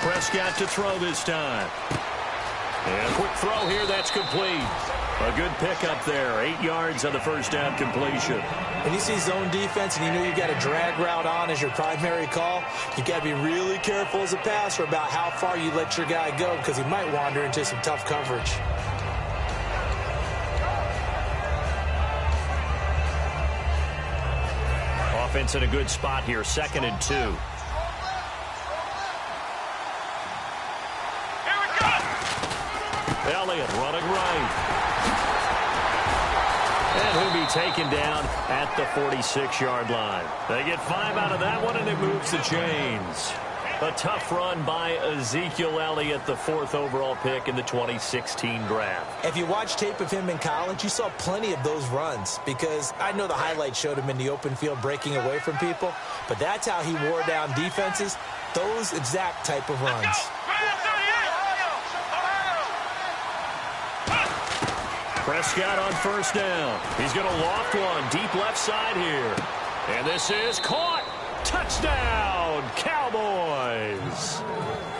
Prescott to throw this time. And a quick throw here, that's complete. A good pickup there. 8 yards on the first down completion. When you see zone defense and you know you've got a drag route on as your primary call, you've got to be really careful as a passer about how far you let your guy go because he might wander into some tough coverage. Offense in a good spot here, 2nd and 2. Elliott running right. And he'll be taken down at the 46-yard line. They get 5 out of that one, and it moves the chains. A tough run by Ezekiel Elliott, the 4th overall pick in the 2016 draft. If you watch tape of him in college, you saw plenty of those runs because I know the highlights showed him in the open field breaking away from people, but that's how he wore down defenses, those exact type of runs. Prescott on first down. He's going to loft one deep left side here. And this is caught. Touchdown, Cowboys.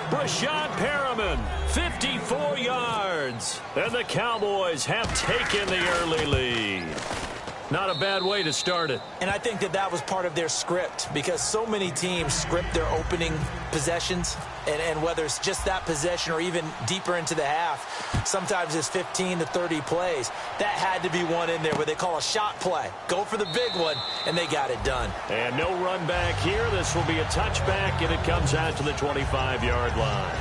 Brashad Perriman, 54 yards. And the Cowboys have taken the early lead. Not a bad way to start it. And I think that was part of their script because so many teams script their opening possessions. And whether it's just that possession or even deeper into the half, sometimes it's 15 to 30 plays. That had to be one in there where they call a shot play. Go for the big one, and they got it done. And no run back here. This will be a touchback, and it comes out to the 25-yard line.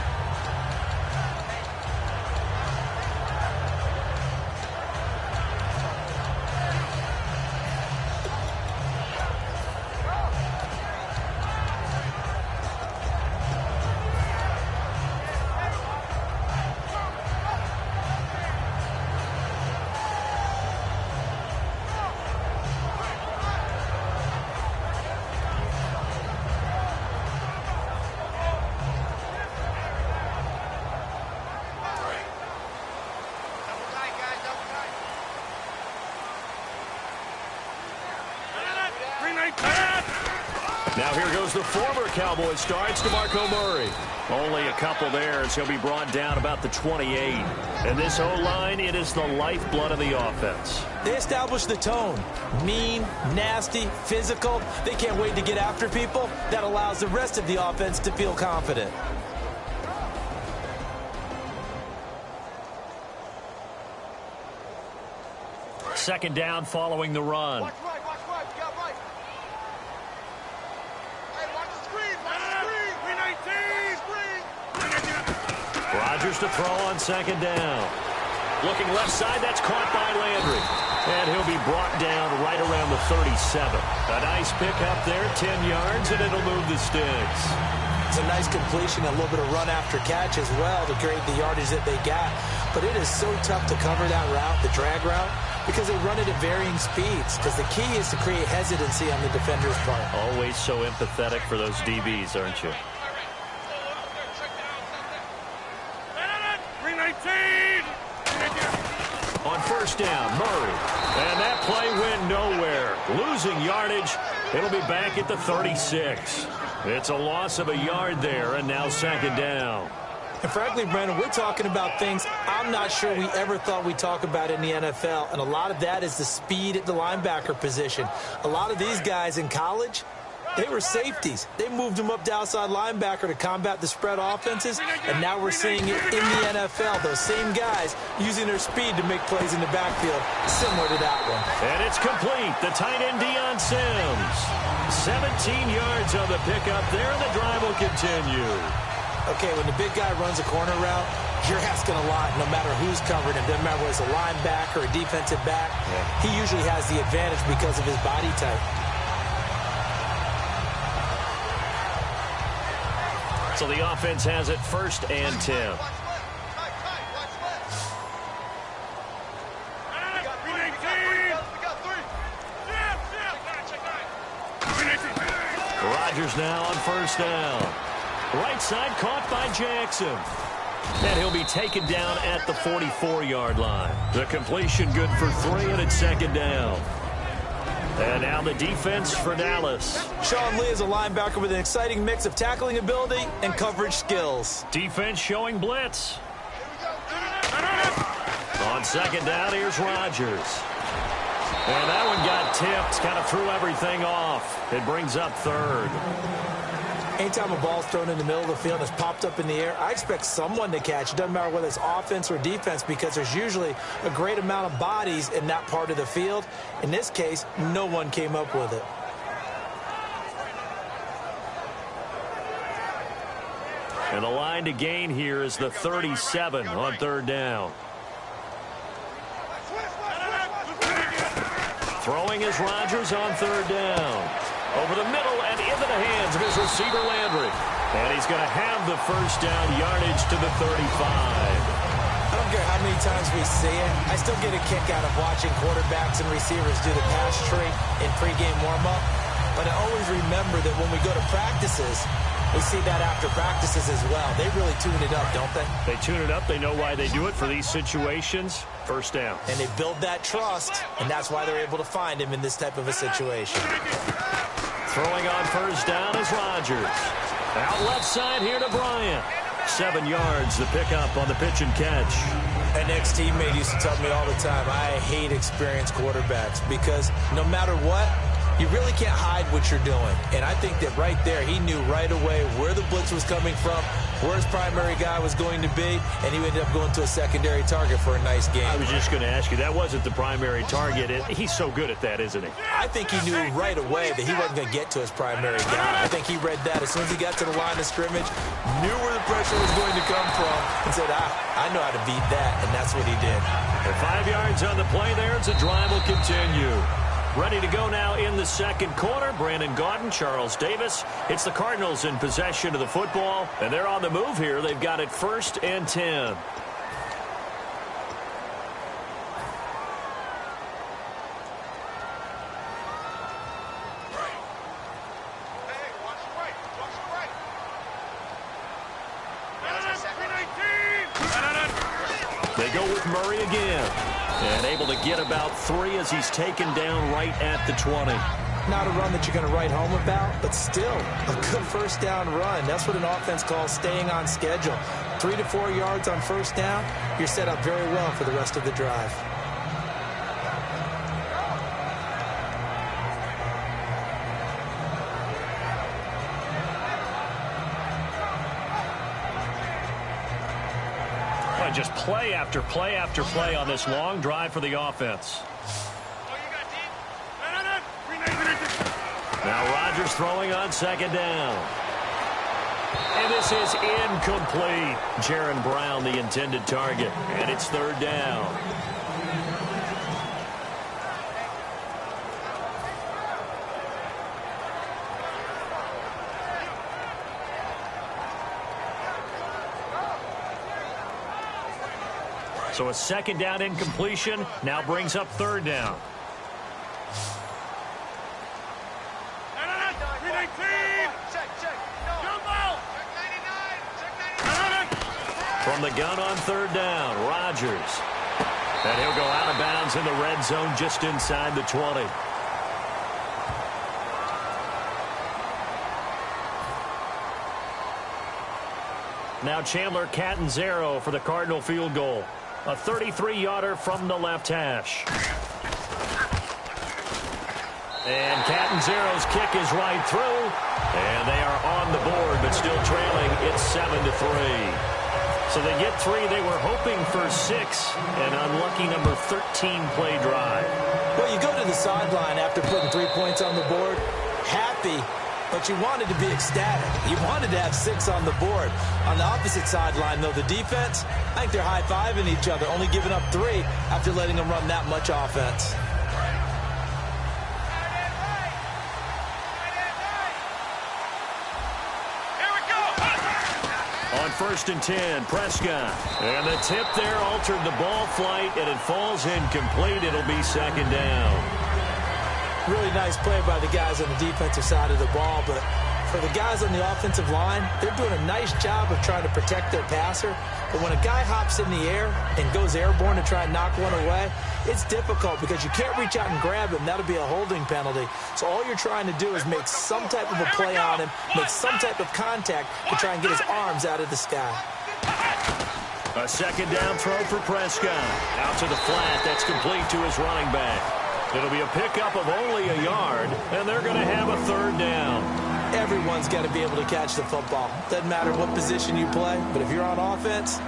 Now here goes the former Cowboy star, DeMarco Murray. Only a couple there as he'll be brought down about the 28. And this O-line, it is the lifeblood of the offense. They establish the tone. Mean, nasty, physical. They can't wait to get after people. That allows the rest of the offense to feel confident. Second down following the run. Watch right. You got right. Hey, watch the screen. Rodgers to throw on second down. Looking left side, that's caught by Landry. And he'll be brought down right around the 37. A nice pickup there, 10 yards, and it'll move the sticks. It's a nice completion, a little bit of run after catch as well to create the yardage that they got. But it is so tough to cover that route, the drag route, because they run it at varying speeds. Because the key is to create hesitancy on the defender's part. Always so empathetic for those DBs, aren't you? On first down, Murray. And that play went nowhere. Losing yardage. It'll be back at the 36. It's a loss of a yard there, and now second down. And frankly, Brandon, we're talking about things I'm not sure we ever thought we'd talk about in the NFL. And a lot of that is the speed at the linebacker position. A lot of these guys in college, they were safeties. They moved them up to outside linebacker to combat the spread offenses, and now we're seeing it in the NFL. Those same guys using their speed to make plays in the backfield, similar to that one. And it's complete. The tight end, Deion Sims. 17 yards on the pickup there, and the drive will continue. Okay, when the big guy runs a corner route, you're asking a lot no matter who's covering him. Doesn't matter whether it's a linebacker or a defensive back. Yeah. He usually has the advantage because of his body type. So the offense has it first and 10. Rodgers now on first down. Right side caught by Jackson. And he'll be taken down at the 44-yard line. The completion good for 3, and it's second down. And now the defense for Dallas. Sean Lee is a linebacker with an exciting mix of tackling ability and coverage skills. Defense showing blitz. On second down, here's Rodgers. And that one got tipped, kind of threw everything off. It brings up third. Anytime a ball's thrown in the middle of the field and it's popped up in the air, I expect someone to catch. It doesn't matter whether it's offense or defense because there's usually a great amount of bodies in that part of the field. In this case, no one came up with it. And the line to gain here is the 37 on third down. Throwing is Rodgers on third down. Over the middle and into the hands of his receiver, Landry. And he's going to have the first down yardage to the 35. I don't care how many times we see it. I still get a kick out of watching quarterbacks and receivers do the pass tree in pregame warm-up. But I always remember that when we go to practices, we see that after practices as well. They really tune it up, don't they? They tune it up. They know why they do it for these situations. First down. And they build that trust, and that's why they're able to find him in this type of a situation. Throwing on first down is Rodgers. Out left side here to Bryant. 7 yards, the pickup on the pitch and catch. An ex-teammate used to tell me all the time, I hate experienced quarterbacks because no matter what, you really can't hide what you're doing. And I think that right there, he knew right away where the blitz was coming from, where his primary guy was going to be, and he ended up going to a secondary target for a nice game. I was just going to ask you, that wasn't the primary target. He's so good at that, isn't he? I think he knew right away that he wasn't going to get to his primary guy. I think he read that as soon as he got to the line of scrimmage, knew where the pressure was going to come from, and said, I know how to beat that, and that's what he did. And 5 yards on the play there, as the drive will continue. Ready to go now in the second quarter. Brandon Gaudin, Charles Davis. It's the Cardinals in possession of the football, and they're on the move here. They've got it 1st and 10. They go with Murray again. And able to get about 3 as he's taken down right at the 20. Not a run that you're going to write home about, but still a good first down run. That's what an offense calls staying on schedule. 3 to 4 yards on first down, you're set up very well for the rest of the drive. Just play after play after play on this long drive for the offense. Now Rodgers throwing on second down. And this is incomplete. Jaron Brown, the intended target. And it's third down. So a second down incompletion now brings up third down. From the gun on third down, Rodgers. And he'll go out of bounds in the red zone just inside the 20. Now Chandler Catanzaro for the Cardinal field goal. A 33-yarder from the left hash. And Catanzaro's kick is right through. And they are on the board, but still trailing. It's 7-3. So they get 3. They were hoping for 6. An unlucky number 13 play drive. Well, you go to the sideline after putting 3 points on the board, happy, but you wanted to be ecstatic. You wanted to have 6 on the board. On the opposite sideline, though, the defense, I think they're high-fiving each other, only giving up 3 after letting them run that much offense. On 1st and 10, Prescott. And the tip there altered the ball flight, and it falls incomplete. It'll be second down. Really nice play by the guys on the defensive side of the ball, but For the guys on the offensive line, they're doing a nice job of trying to protect their passer. But when a guy hops in the air and goes airborne to try and knock one away, it's difficult because you can't reach out and grab him. That'll be a holding penalty. So all you're trying to do is make some type of a play on him, make some type of contact to try and get his arms out of the sky. A second down throw for Prescott. Out to the flat. That's complete to his running back. It'll be a pickup of only a yard, and they're going to have a third down. Everyone's got to be able to catch the football. Doesn't matter what position you play, but if you're on offense,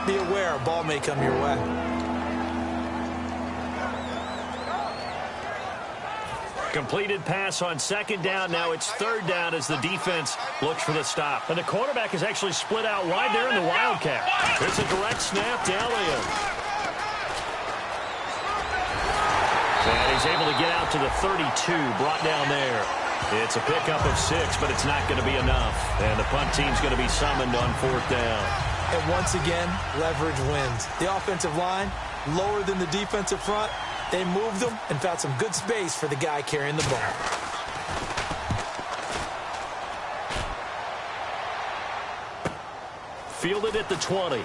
be aware a ball may come your way. Completed pass on second down. Now it's third down as the defense looks for the stop. And the quarterback is actually split out wide there in the Wildcat. It's a direct snap to Elliott. And he's able to get out to the 32, brought down there. It's a pickup of 6, but it's not going to be enough. And the punt team's going to be summoned on fourth down. And once again, leverage wins. The offensive line, lower than the defensive front. They moved them and found some good space for the guy carrying the ball. Fielded at the 20.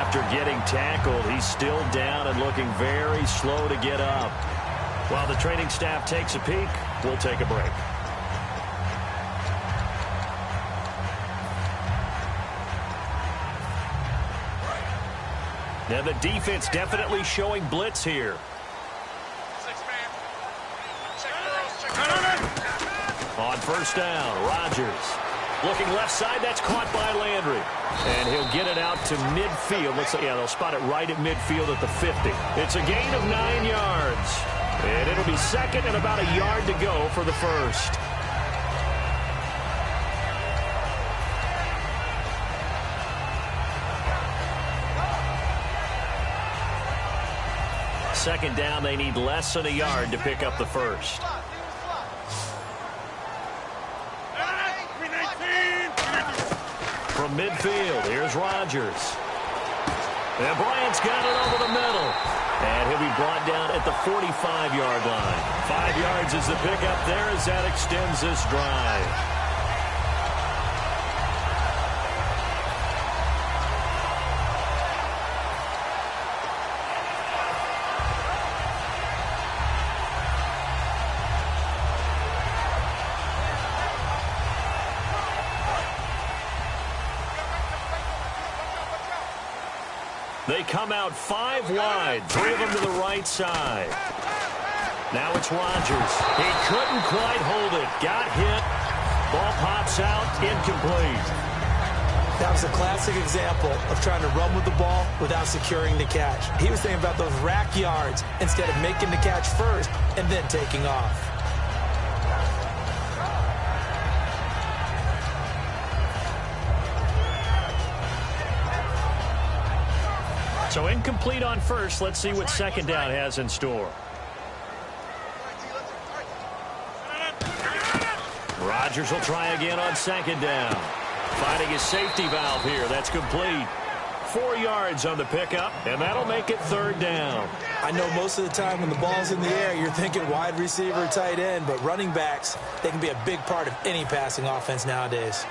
After getting tackled, he's still down and looking very slow to get up. While the training staff takes a peek, we'll take a break. Now the defense definitely showing blitz here. On first down, Rodgers. Looking left side, that's caught by Landry. And he'll get it out to midfield. Looks like, yeah, they'll spot it right at midfield at the 50. It's a gain of 9 yards. And it'll be second and about a yard to go for the first. Second down, they need less than a yard to pick up the first. From midfield, here's Rodgers. And Bryant's got it over the middle. And he'll be brought down at the 45-yard line. 5 yards is the pickup there as that extends this drive. They come out 5 wide, 3 of them to the right side. Now it's Rodgers. He couldn't quite hold it. Got hit. Ball pops out, incomplete. That was a classic example of trying to run with the ball without securing the catch. He was thinking about those rack yards instead of making the catch first and then taking off. So incomplete on first. Let's see what second down has in store. Rodgers will try again on second down. Finding his safety valve here. That's complete. 4 yards on the pickup, and that'll make it third down. I know most of the time when the ball's in the air, you're thinking wide receiver, tight end, but running backs, they can be a big part of any passing offense nowadays.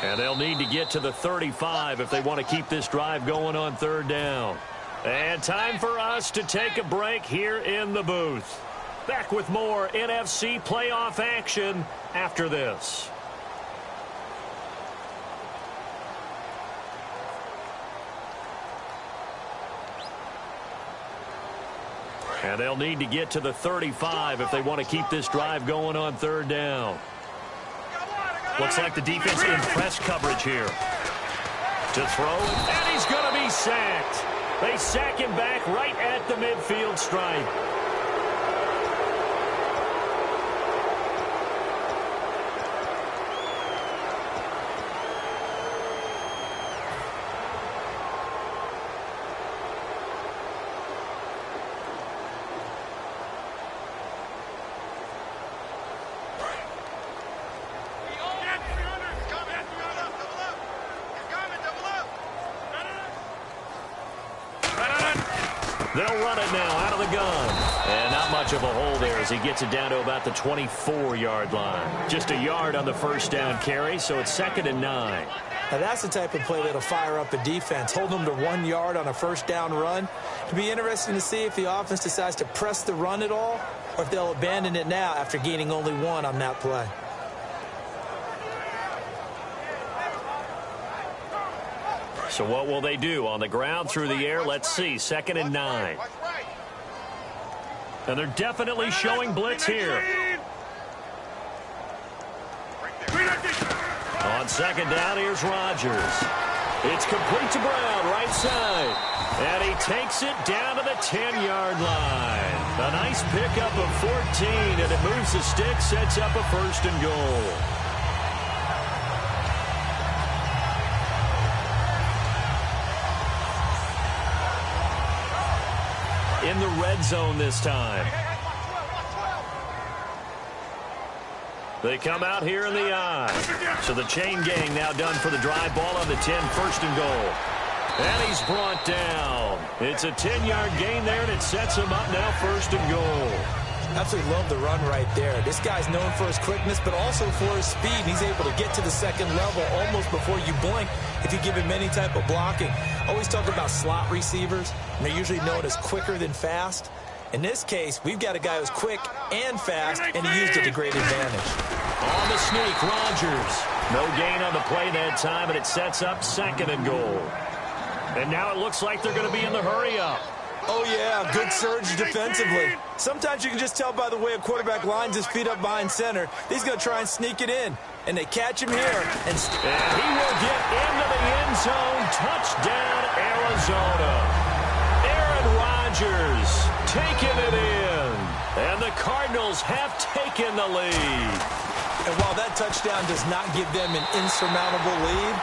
And they'll need to get to the 35 if they want to keep this drive going on third down. And time for us to take a break here in the booth. Back with more NFC playoff action after this. And they'll need to get to the 35 if they want to keep this drive going on third down. Looks like the defense in press coverage here. To throw, and he's going to be sacked. They sack him back right at the midfield stripe. They'll run it now out of the gun. And not much of a hole there as he gets it down to about the 24-yard line. Just a yard on the first down carry, so it's 2nd and 9. Now that's the type of play that'll fire up a defense. Hold them to 1 yard on a first down run. It'll be interesting to see if the offense decides to press the run at all or if they'll abandon it now after gaining only 1 on that play. So what will they do? On the ground, through the air, let's see. 2nd and 9. And they're definitely showing blitz here. On 2nd down, here's Rodgers. It's complete to Brown, right side. And he takes it down to the 10-yard line. A nice pickup of 14, and it moves the stick, sets up a 1st and goal. In the red zone this time. They come out here in the I. So the chain gang now done for the drive. Ball on the 10, 1st and goal. And he's brought down. It's a 10-yard gain there, and it sets him up now 1st and goal. Absolutely love the run right there. This guy's known for his quickness, but also for his speed. And he's able to get to the 2nd level almost before you blink if you give him any type of blocking. Always talk about slot receivers, and they're usually known as quicker than fast. In this case, we've got a guy who's quick and fast, and he used it to great advantage. On the sneak, Rodgers. No gain on the play that time, and it sets up 2nd and goal. And now it looks like they're going to be in the hurry-up. Oh, yeah, good surge defensively. Sometimes you can just tell by the way a quarterback lines his feet up behind center. He's going to try and sneak it in. And they catch him here. And he will get into the end zone. Touchdown, Arizona. Aaron Rodgers taking it in. And the Cardinals have taken the lead. And while that touchdown does not give them an insurmountable lead,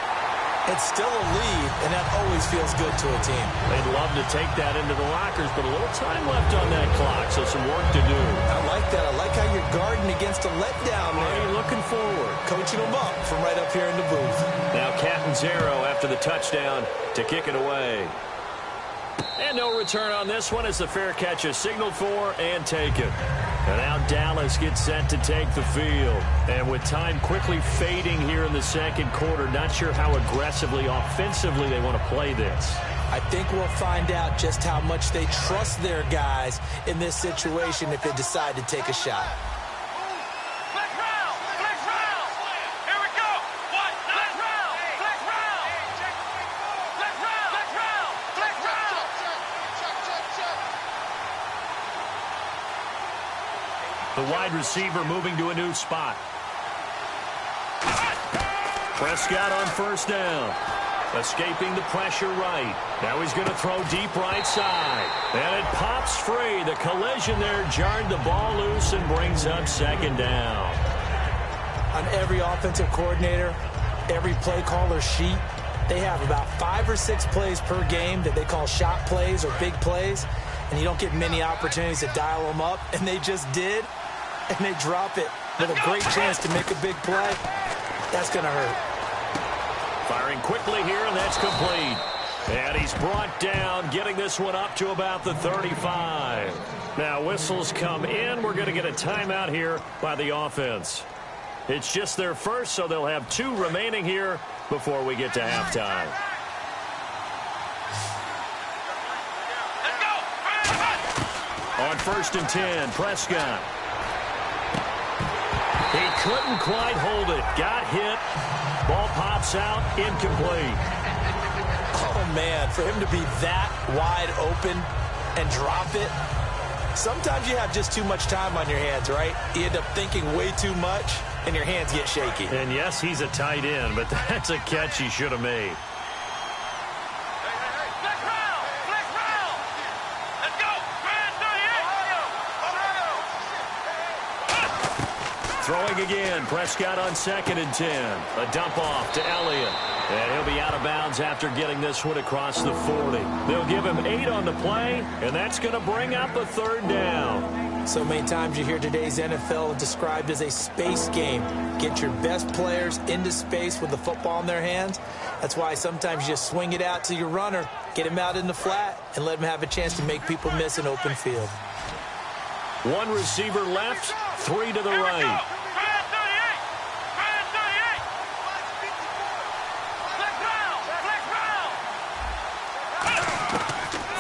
it's still a lead, and that always feels good to a team. They'd love to take that into the lockers, but a little time left on that clock, so some work to do. I like that. I like how you're guarding against a letdown there. Are you looking forward? Coaching them up from right up here in the booth. Now Catanzaro after the touchdown to kick it away. And no return on this one as the fair catch is signaled for and taken. And now Dallas gets set to take the field. And with time quickly fading here in the 2nd quarter, not sure how aggressively, offensively they want to play this. I think we'll find out just how much they trust their guys in this situation if they decide to take a shot. The wide receiver moving to a new spot. Prescott on 1st down. Escaping the pressure right. Now he's going to throw deep right side. And it pops free. The collision there jarred the ball loose and brings up 2nd down. On every offensive coordinator, every play caller sheet, they have about 5 or 6 plays per game that they call shot plays or big plays. And you don't get many opportunities to dial them up. And they just did. And they drop it with a great chance to make a big play. That's going to hurt. Firing quickly here, and that's complete. And he's brought down, getting this one up to about the 35. Now whistles come in. We're going to get a timeout here by the offense. It's just their first, so they'll have 2 remaining here before we get to halftime. On 1st and 10, Prescott. He couldn't quite hold it. Got hit. Ball pops out. Incomplete. Oh, man, for him to be that wide open and drop it. Sometimes you have just too much time on your hands, right? You end up thinking way too much, and your hands get shaky. And, yes, he's a tight end, but that's a catch he should have made. Throwing again, Prescott on 2nd and 10. A dump off to Elliott. And he'll be out of bounds after getting this one across the 40. They'll give him 8 on the play, and that's going to bring up a 3rd down. So many times you hear today's NFL described as a space game. Get your best players into space with the football in their hands. That's why sometimes you just swing it out to your runner, get him out in the flat, and let him have a chance to make people miss an open field. One receiver left, three to the right.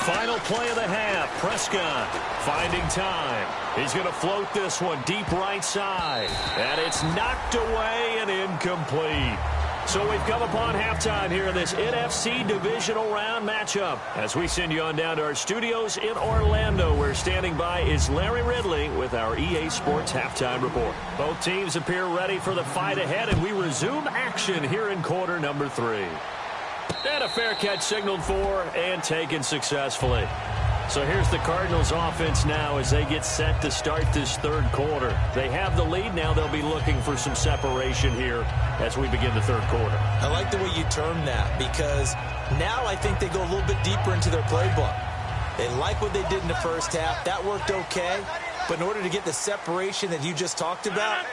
Final play of the half. Prescott finding time. He's going to float this one deep right side. And it's knocked away and incomplete. So we've come upon halftime here in this NFC Divisional round matchup. As we send you on down to our studios in Orlando, where standing by is Larry Ridley with our EA Sports Halftime Report. Both teams appear ready for the fight ahead, and we resume action here in quarter number 3. And a fair catch signaled for and taken successfully. So here's the Cardinals offense now as they get set to start this third quarter. They have the lead. Now they'll be looking for some separation here as we begin the third quarter. I like the way you term that, because now I think they go a little bit deeper into their playbook. They like what they did in the first half. That worked okay. But in order to get the separation that you just talked about,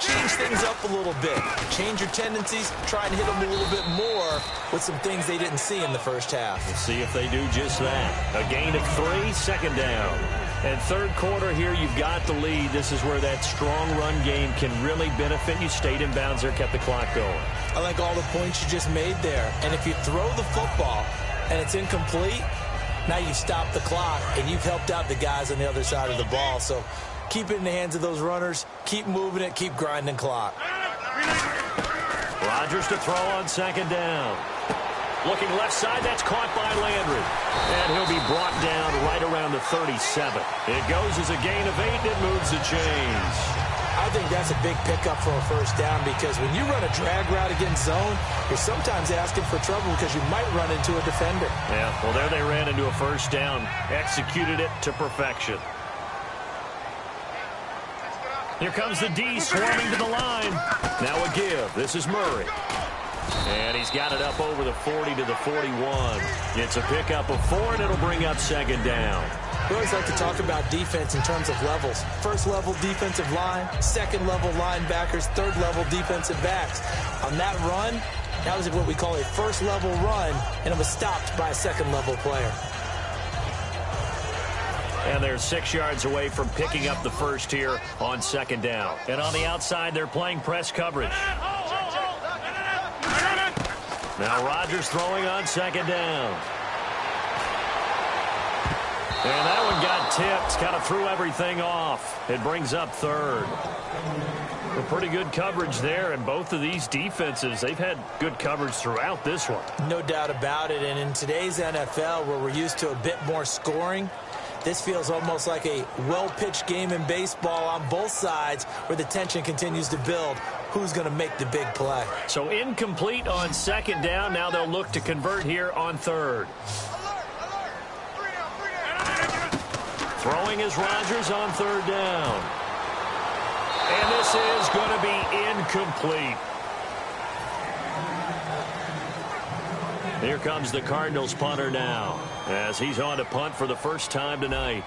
change things up a little bit. Change your tendencies. Try and hit them a little bit more with some things they didn't see in the first half. We'll see if they do just that. A gain of 3, second down. And third quarter here, you've got the lead. This is where that strong run game can really benefit you. Stayed in bounds there, kept the clock going. I like all the points you just made there. And if you throw the football and it's incomplete, now you stop the clock, and you've helped out the guys on the other side of the ball. So keep it in the hands of those runners. Keep moving it. Keep grinding clock. Rodgers to throw on second down. Looking left side. That's caught by Landry. And he'll be brought down right around the 37. It goes as a gain of 8, and it moves the chains. I think that's a big pickup for a first down, because when you run a drag route against zone, you're sometimes asking for trouble because you might run into a defender. Yeah, well, there they ran into a first down. Executed it to perfection. Here comes the D swarming to the line. Now a give. This is Murray. And he's got it up over the 40 to the 41. It's a pickup of 4, and it'll bring up second down. We always like to talk about defense in terms of levels. First level defensive line, second level linebackers, third level defensive backs. On that run, that was what we call a first level run, and it was stopped by a second level player. And they're 6 yards away from picking up the first here on second down. And on the outside, they're playing press coverage. Now Rodgers throwing on second down. And that one got tipped, kind of threw everything off. It brings up third. A pretty good coverage there, and both of these defenses, they've had good coverage throughout this one. No doubt about it, and in today's NFL, where we're used to a bit more scoring, this feels almost like a well-pitched game in baseball on both sides, where the tension continues to build. Who's going to make the big play? So incomplete on second down. Now they'll look to convert here on third. Throwing is Rodgers on third down. And this is going to be incomplete. Here comes the Cardinals punter now, as he's on to punt for the first time tonight.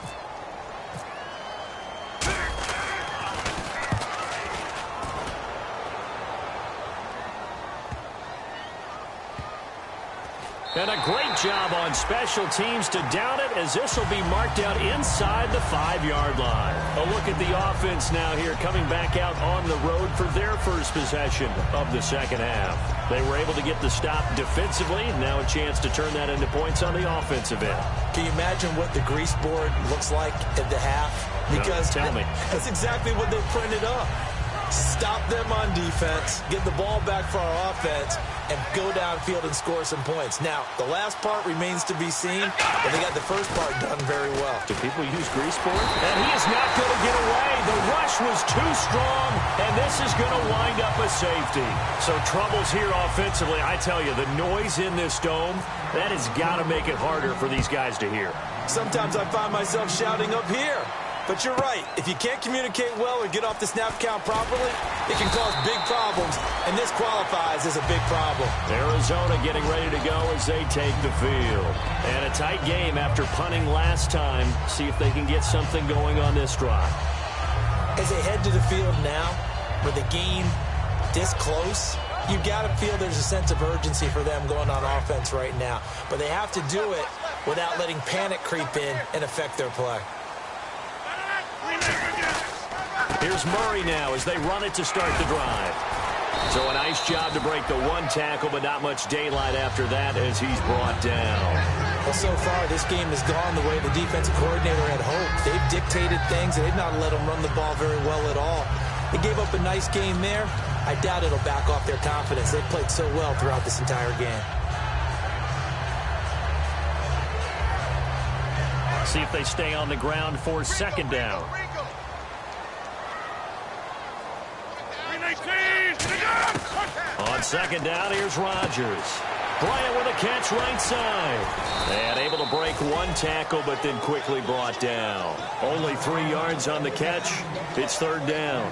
And a great job on special teams to down it, as this will be marked out inside the 5-yard line. A look at the offense now here, coming back out on the road for their first possession of the second half. They were able to get the stop defensively. Now a chance to turn that into points on the offensive end. Can you imagine what the grease board looks like at the half? Because no, tell me. That's exactly what they printed up. Stop them on defense, get the ball back for our offense, and go downfield and score some points. Now, the last part remains to be seen, but they got the first part done very well. Do people use grease board? And he is not going to get away. The rush was too strong, and this is going to wind up a safety. So troubles here offensively. I tell you, the noise in this dome, that has got to make it harder for these guys to hear. Sometimes I find myself shouting up here. But you're right. If you can't communicate well or get off the snap count properly, it can cause big problems, and this qualifies as a big problem. Arizona getting ready to go as they take the field. And a tight game after punting last time. See if they can get something going on this drive. As they head to the field now, with the game this close, you got to feel there's a sense of urgency for them going on offense right now. But they have to do it without letting panic creep in and affect their play. Here's Murray now as they run it to start the drive. So a nice job to break the one tackle, but not much daylight after that as he's brought down. Well, so far, this game has gone the way the defensive coordinator had hoped. They've dictated things, and they've not let them run the ball very well at all. They gave up a nice game there. I doubt it'll back off their confidence. They've played so well throughout this entire game. See if they stay on the ground for second down. On second down, here's Rodgers. Bryant with a catch right side. And able to break one tackle, but then quickly brought down. Only 3 yards on the catch. It's third down.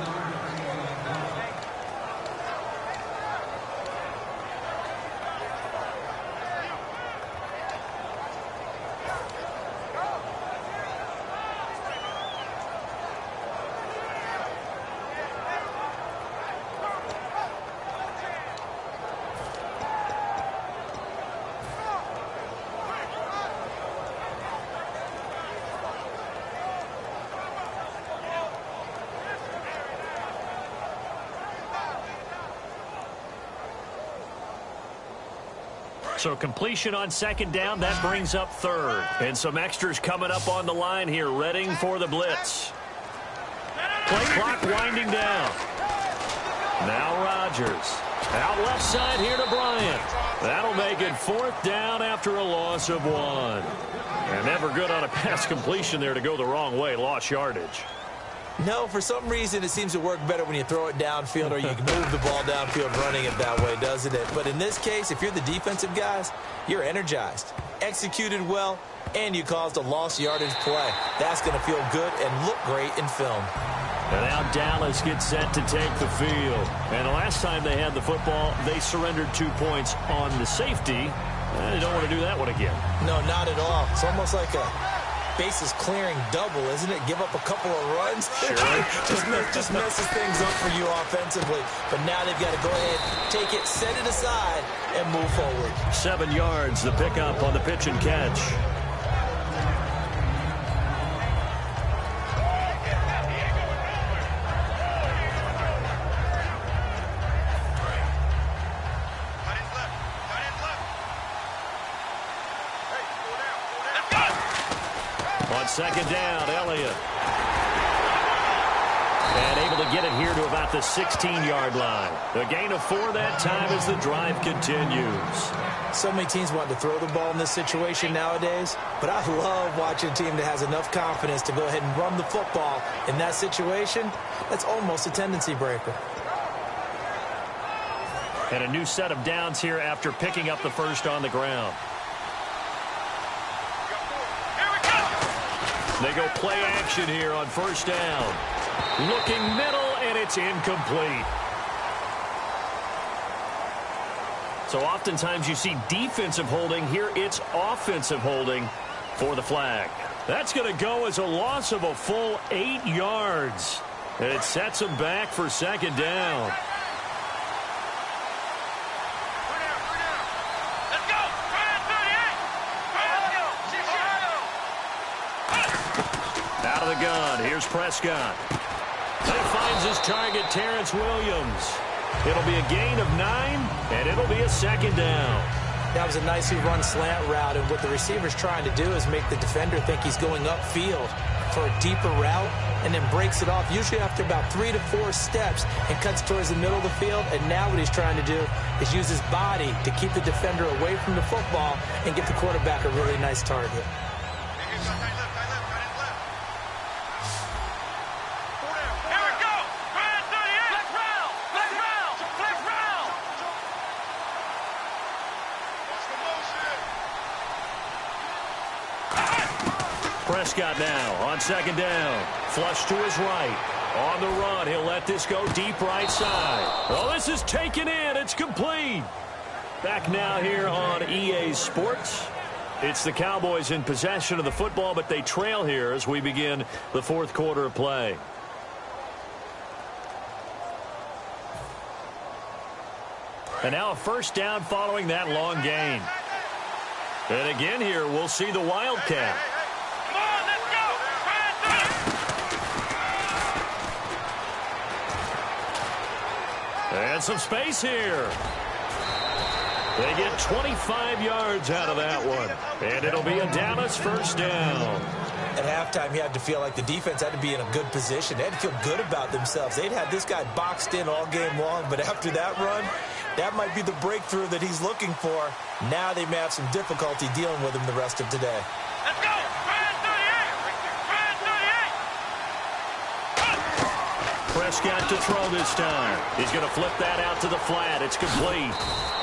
So completion on second down, that brings up third. And some extras coming up on the line here, readying for the blitz. Play clock winding down. Now Rodgers. Out left side here to Bryant. That'll make it fourth down after a loss of 1. And never good on a pass completion there to go the wrong way. Lost yardage. No, for some reason it seems to work better when you throw it downfield or you can move the ball downfield running it that way, doesn't it? But in this case, if you're the defensive guys, you're energized, executed well, and you caused a lost yardage play. That's going to feel good and look great in film. And now Dallas gets set to take the field. And the last time they had the football, they surrendered 2 points on the safety. They don't want to do that one again. No, not at all. It's almost like a bases clearing double, isn't it? Give up a couple of runs. Sure. just messes things up for you offensively. But now they've got to go ahead, take it, set it aside, and move forward. 7 yards, the pickup on the pitch and catch. Second down, Elliott. And able to get it here to about the 16-yard line. A gain of 4 that time as the drive continues. So many teams want to throw the ball in this situation nowadays, but I love watching a team that has enough confidence to go ahead and run the football in that situation. That's almost a tendency breaker. And a new set of downs here after picking up the first on the ground. They go play action here on first down. Looking middle, and it's incomplete. So oftentimes you see defensive holding. Here it's offensive holding for the flag. That's going to go as a loss of a full 8 yards. And it sets them back for second down. Out of the gun, here's Prescott. He finds his target, Terrence Williams. It'll be a gain of 9, and it'll be a second down. That was a nicely run slant route, and what the receiver's trying to do is make the defender think he's going upfield for a deeper route, and then breaks it off, usually after about 3 to 4 steps, and cuts towards the middle of the field. And now what he's trying to do is use his body to keep the defender away from the football and get the quarterback a really nice target. Prescott now on second down. Flush to his right. On the run, he'll let this go deep right side. Oh, this is taken in. It's complete. Back now here on EA Sports. It's the Cowboys in possession of the football, but they trail here as we begin the fourth quarter of play. And now a first down following that long gain. And again here, we'll see the Wildcat. Come on, let's go. And some space here. They get 25 yards out of that one. And it'll be a Dallas first down. At halftime, you had to feel like the defense had to be in a good position. They had to feel good about themselves. They'd had this guy boxed in all game long, but after that run, that might be the breakthrough that he's looking for. Now they may have some difficulty dealing with him the rest of today. Let's go. Prescott to throw this time. He's going to flip that out to the flat. It's complete.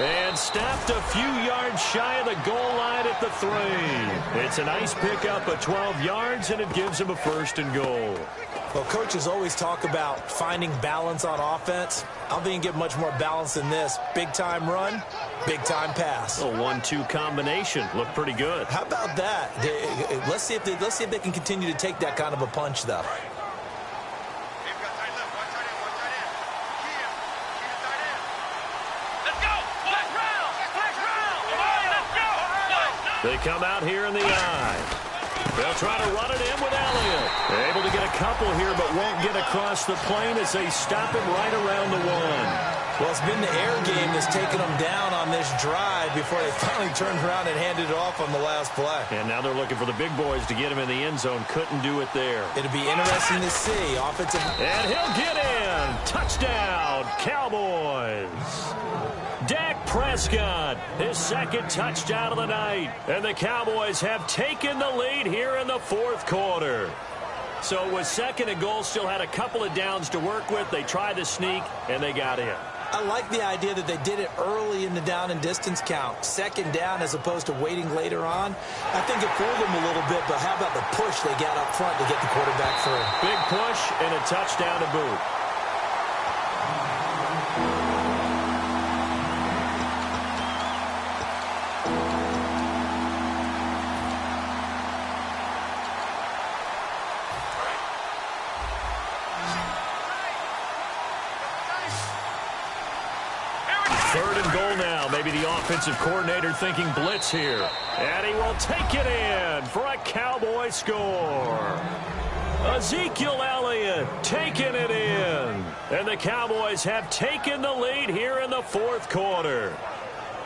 And stopped a few yards shy of the goal line at the 3. It's a nice pickup of 12 yards, and it gives him a first and goal. Well, coaches always talk about finding balance on offense. I don't think you can get much more balance than this. Big-time run, big-time pass. A 1-2 combination. Looked pretty good. How about that? Let's see if they can continue to take that kind of a punch, though. They come out here in the eye. They'll try to run it in with Elliott. They're able to get a couple here, but won't get across the plane as they stop him right around the 1. Well, it's been the air game that's taken them down on this drive before they finally turned around and handed it off on the last play. And now they're looking for the big boys to get him in the end zone. Couldn't do it there. It'll be interesting to see. Offensive. And he'll get in. Touchdown, Cowboys. Dak Prescott, his second touchdown of the night. And the Cowboys have taken the lead here in the fourth quarter. So it was second and goal, still had a couple of downs to work with. They tried to sneak, and they got in. I like the idea that they did it early in the down and distance count. Second down as opposed to waiting later on. I think it fooled them a little bit, but how about the push they got up front to get the quarterback through? Big push and a touchdown to boot. Third and goal now. Maybe the offensive coordinator thinking blitz here. And he will take it in for a Cowboy score. Ezekiel Elliott taking it in. And the Cowboys have taken the lead here in the fourth quarter.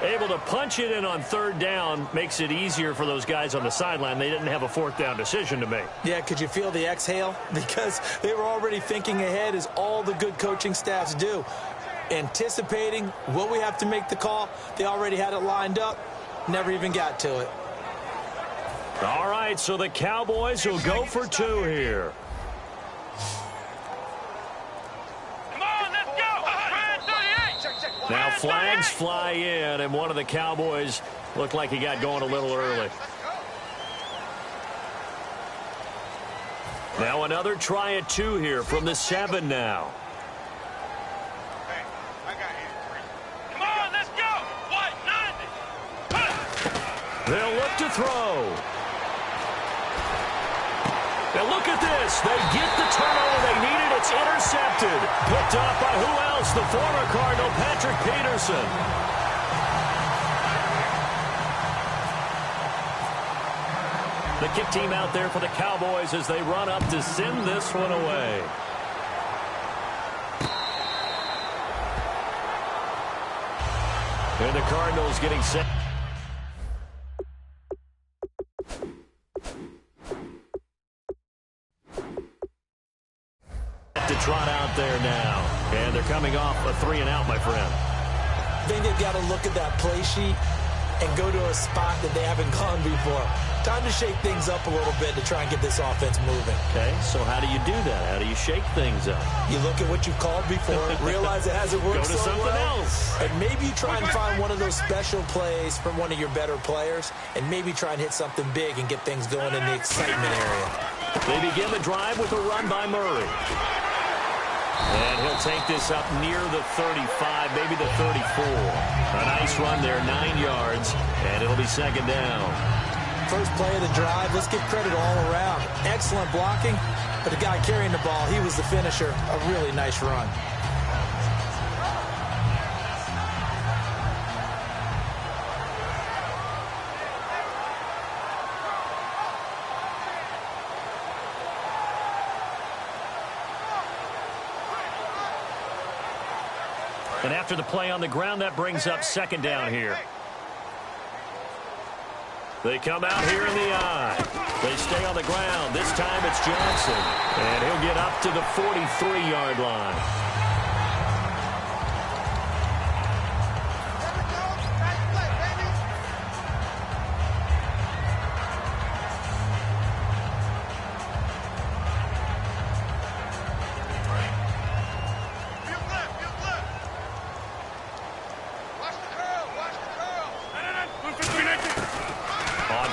Able to punch it in on third down makes it easier for those guys on the sideline. They didn't have a fourth down decision to make. Yeah, could you feel the exhale? Because they were already thinking ahead, as all the good coaching staffs do. Anticipating, will we have to make the call? They already had it lined up. Never even got to it. All right, so the Cowboys will go for 2 here. Come on, let's go. Now flags fly in, and one of the Cowboys looked like he got going a little early. Now another try at 2 here from the 7 now. They'll look to throw. Now look at this. They get the turnover they needed. It's intercepted. Picked up by who else? The former Cardinal, Patrick Peterson. The kick team out there for the Cowboys as they run up to send this one away. And the Cardinals getting set. To trot out there now. And they're coming off a 3-and-out, my friend. I think they've got to look at that play sheet and go to a spot that they haven't gone before. Time to shake things up a little bit to try and get this offense moving. Okay, so how do you do that? How do you shake things up? You look at what you've called before, realize it hasn't worked Go to something else. and maybe you try and find one of those special plays from one of your better players, and maybe try and hit something big and get things going in the excitement area. They begin the drive with a run by Murray. And he'll take this up near the 35, maybe the 34. A nice run there, 9 yards, and it'll be second down. First play of the drive, let's give credit all around. Excellent blocking, but the guy carrying the ball, he was the finisher. A really nice run. And after the play on the ground, that brings up second down here. They come out here in the eye. They stay on the ground. This time it's Johnson. And he'll get up to the 43-yard line.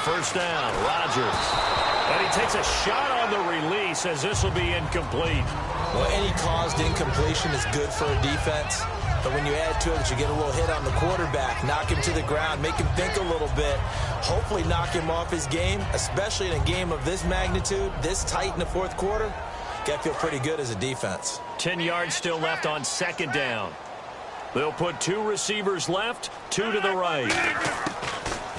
First down, Rodgers. And he takes a shot on the release as this will be incomplete. Well, any caused incompletion is good for a defense. But when you add to it, you get a little hit on the quarterback, knock him to the ground, make him think a little bit, hopefully knock him off his game, especially in a game of this magnitude, this tight in the fourth quarter. Got to feel pretty good as a defense. 10 yards still left on second down. They'll put 2 receivers left, 2 to the right.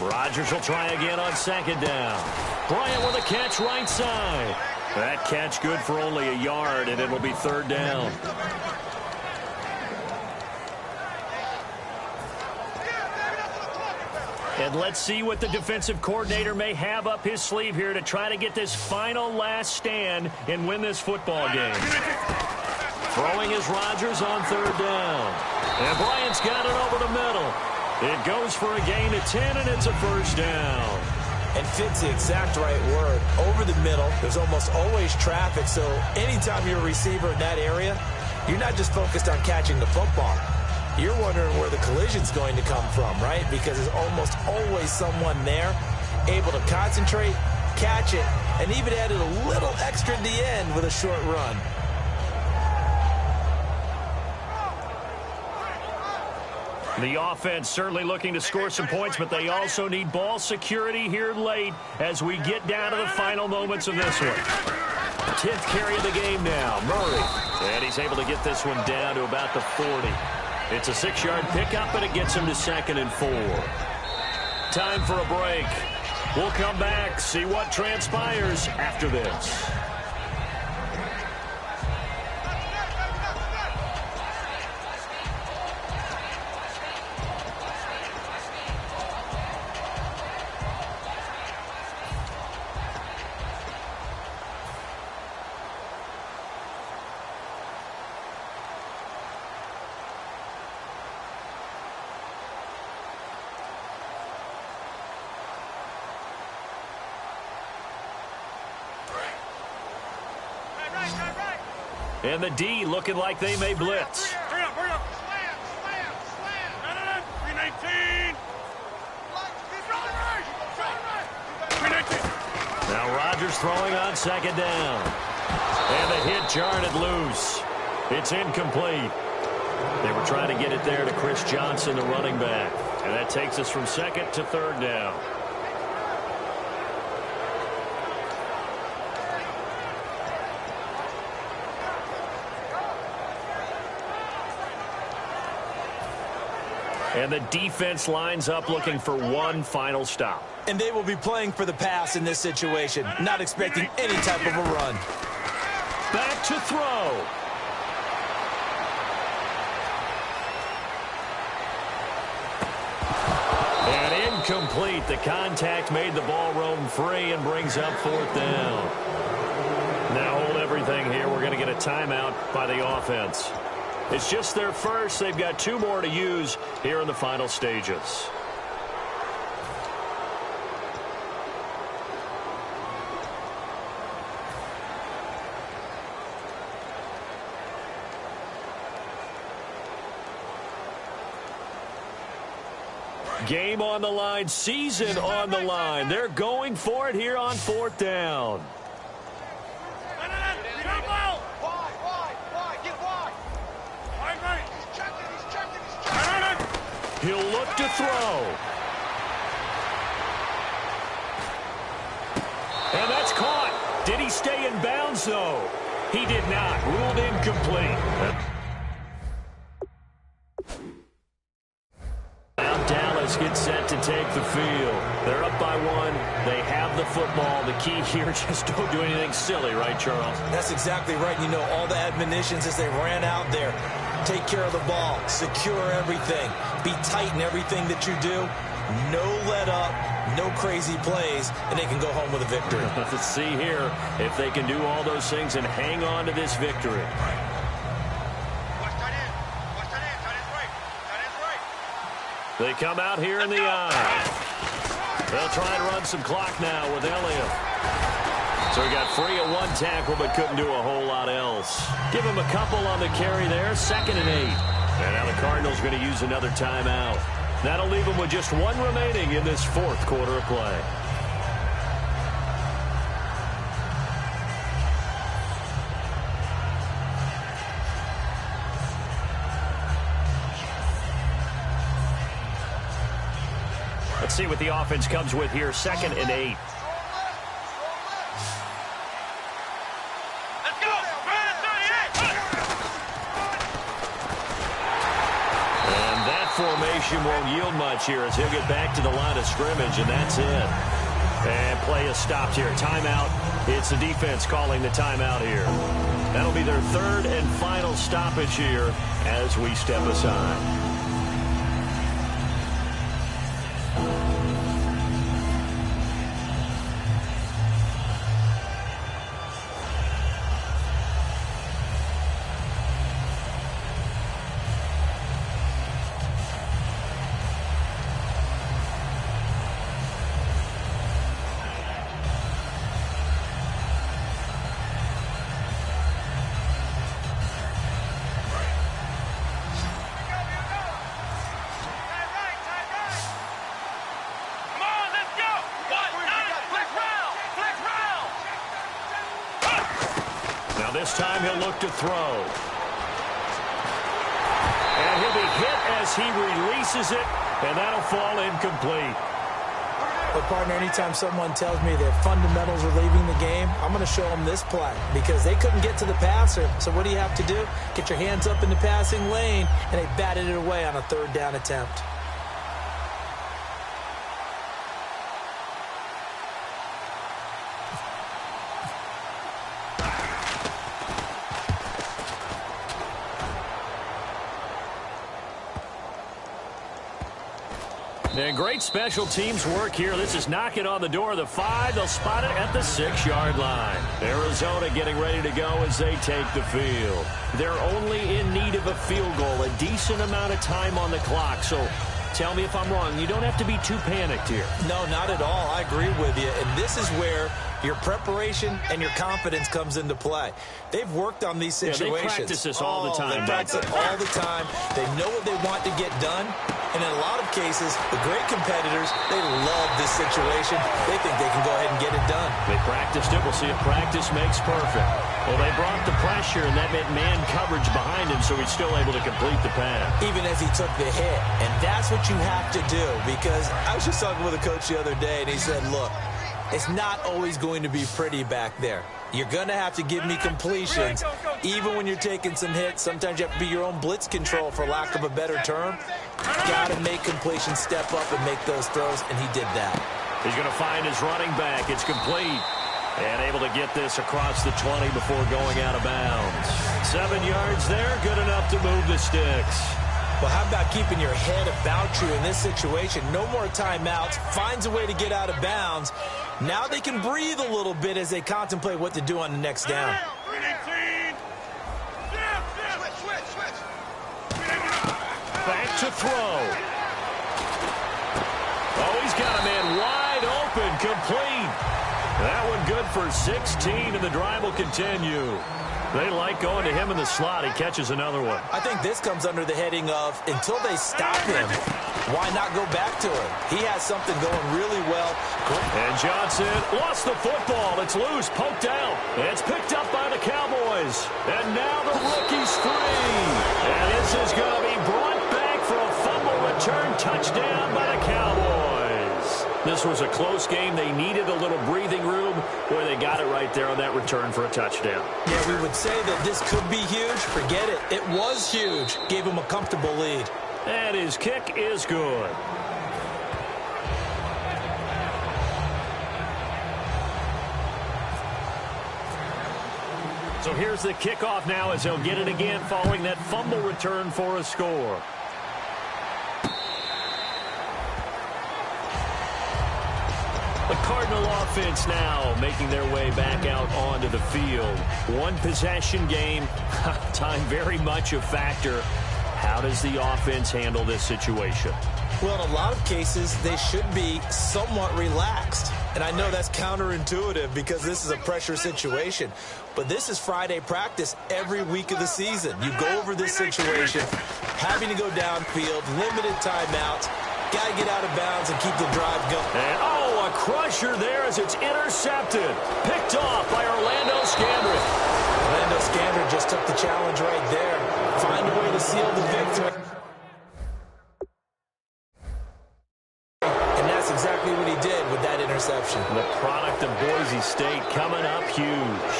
Rodgers will try again on second down. Bryant with a catch right side. That catch good for only a yard, and it'll be third down. And let's see what the defensive coordinator may have up his sleeve here to try to get this final last stand and win this football game. Throwing is Rodgers on third down. And Bryant's got it over the middle. It goes for a gain of 10, and it's a first down. And fit's the exact right word. Over the middle, there's almost always traffic, so anytime you're a receiver in that area, you're not just focused on catching the football. You're wondering where the collision's going to come from, right? Because there's almost always someone there able to concentrate, catch it, and even added a little extra at the end with a short run. The offense certainly looking to score some points, but they also need ball security here late as we get down to the final moments of this one. 10th carry of the game now, Murray. And he's able to get this one down to about the 40. It's a 6-yard pickup, and it gets him to 2nd and 4. Time for a break. We'll come back, see what transpires after this. And the D looking like they may blitz. Hurry up, hurry up. Slam. 319. 319. Now Rodgers throwing on second down. And the hit jarred it loose. It's incomplete. They were trying to get it there to Chris Johnson, the running back. And that takes us from second to third down. And the defense lines up looking for one final stop. And they will be playing for the pass in this situation, not expecting any type of a run. Back to throw. And incomplete. The contact made the ball roam free and brings up fourth down. Now hold everything here. We're going to get a timeout by the offense. It's just their first. They've got 2 more to use here in the final stages. Game on the line, season on the line. They're going for it here on 4th down. He'll look to throw. And that's caught. Did he stay in bounds, though? He did not. Ruled incomplete. Now Dallas gets set to take the field. They're up by 1. They have the football. The key here, just don't do anything silly, right, Charles? That's exactly right. You know, all the admonitions as they ran out there. Take care of the ball. Secure everything. Be tight in everything that you do. No let up. No crazy plays. And they can go home with a victory. Let's see here if they can do all those things and hang on to this victory. They come out here in the eye. They'll try and run some clock now with Elliott. So he got free at 1 tackle but couldn't do a whole lot else. Give him a couple on the carry there. 2nd and 8. And now the Cardinals going to use another timeout. That'll leave them with just 1 remaining in this 4th quarter of play. Let's see what the offense comes with here. 2nd and 8. Let's go. And that formation won't yield much here as he'll get back to the line of scrimmage, and that's it. And play is stopped here. Timeout. It's the defense calling the timeout here. That'll be their 3rd and final stoppage here as we step aside. This time he'll look to throw. And he'll be hit as he releases it, and that'll fall incomplete. But, partner, anytime someone tells me that fundamentals are leaving the game, I'm going to show them this play because they couldn't get to the passer. So what do you have to do? Get your hands up in the passing lane, and they batted it away on a 3rd down attempt. And great special teams work here. This is knocking on the door of the 5. They'll spot it at the 6-yard line. Arizona getting ready to go as they take the field. They're only in need of a field goal, a decent amount of time on the clock. So tell me if I'm wrong. You don't have to be too panicked here. No, not at all. I agree with you. And this is where your preparation and your confidence comes into play. They've worked on these situations. Yeah, they practice this all the time. They practice it all the time. They know what they want to get done. And in a lot of cases, the great competitors, they love this situation. They think they can go ahead and get it done. They practiced it. We'll see if practice makes perfect. Well, they brought the pressure, and that meant man coverage behind him, so he's still able to complete the pass. Even as he took the hit. And that's what you have to do, because I was just talking with a coach the other day, and he said, look, it's not always going to be pretty back there. You're going to have to give me completions. Even when you're taking some hits, sometimes you have to be your own blitz control, for lack of a better term. Got to make completions, step up and make those throws, and he did that. He's going to find his running back. It's complete. And able to get this across the 20 before going out of bounds. 7 yards there, good enough to move the sticks. Well, how about keeping your head about you in this situation? No more timeouts. Finds a way to get out of bounds. Now they can breathe a little bit as they contemplate what to do on the next down. Back to throw. Oh, he's got a man wide open, complete. That one good for 16, and the drive will continue. They like going to him in the slot. He catches another one. I think this comes under the heading of until they stop him, why not go back to him? He has something going really well. And Johnson lost the football. It's loose, poked out. It's picked up by the Cowboys. And now the rookie's free. And this is going to be brought back for a fumble return touchdown by the Cowboys. This was a close game. They needed a little breathing room. Boy, they got it right there on that return for a touchdown. Yeah, we would say that this could be huge. Forget it. It was huge. Gave him a comfortable lead. And his kick is good. So here's the kickoff now as they'll get it again following that fumble return for a score. The Cardinal offense now making their way back out onto the field. One possession game. Time very much a factor. How does the offense handle this situation? Well, in a lot of cases, they should be somewhat relaxed. And I know that's counterintuitive because this is a pressure situation. But this is Friday practice every week of the season. You go over this situation, having to go downfield, limited timeouts, got to get out of bounds and keep the drive going. And, a crusher there as it's intercepted. Picked off by Orlando Scandrick. Orlando Scandrick just took the challenge right there. Find a way to seal the victory. And that's exactly what he did with that interception. The product of Boise State coming up huge.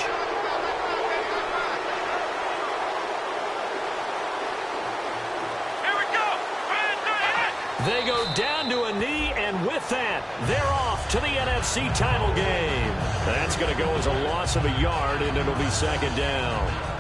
Here we go. They go down to a knee, and with that, they're off to the NFC title game. That's going to go as a loss of a yard, and it'll be second down.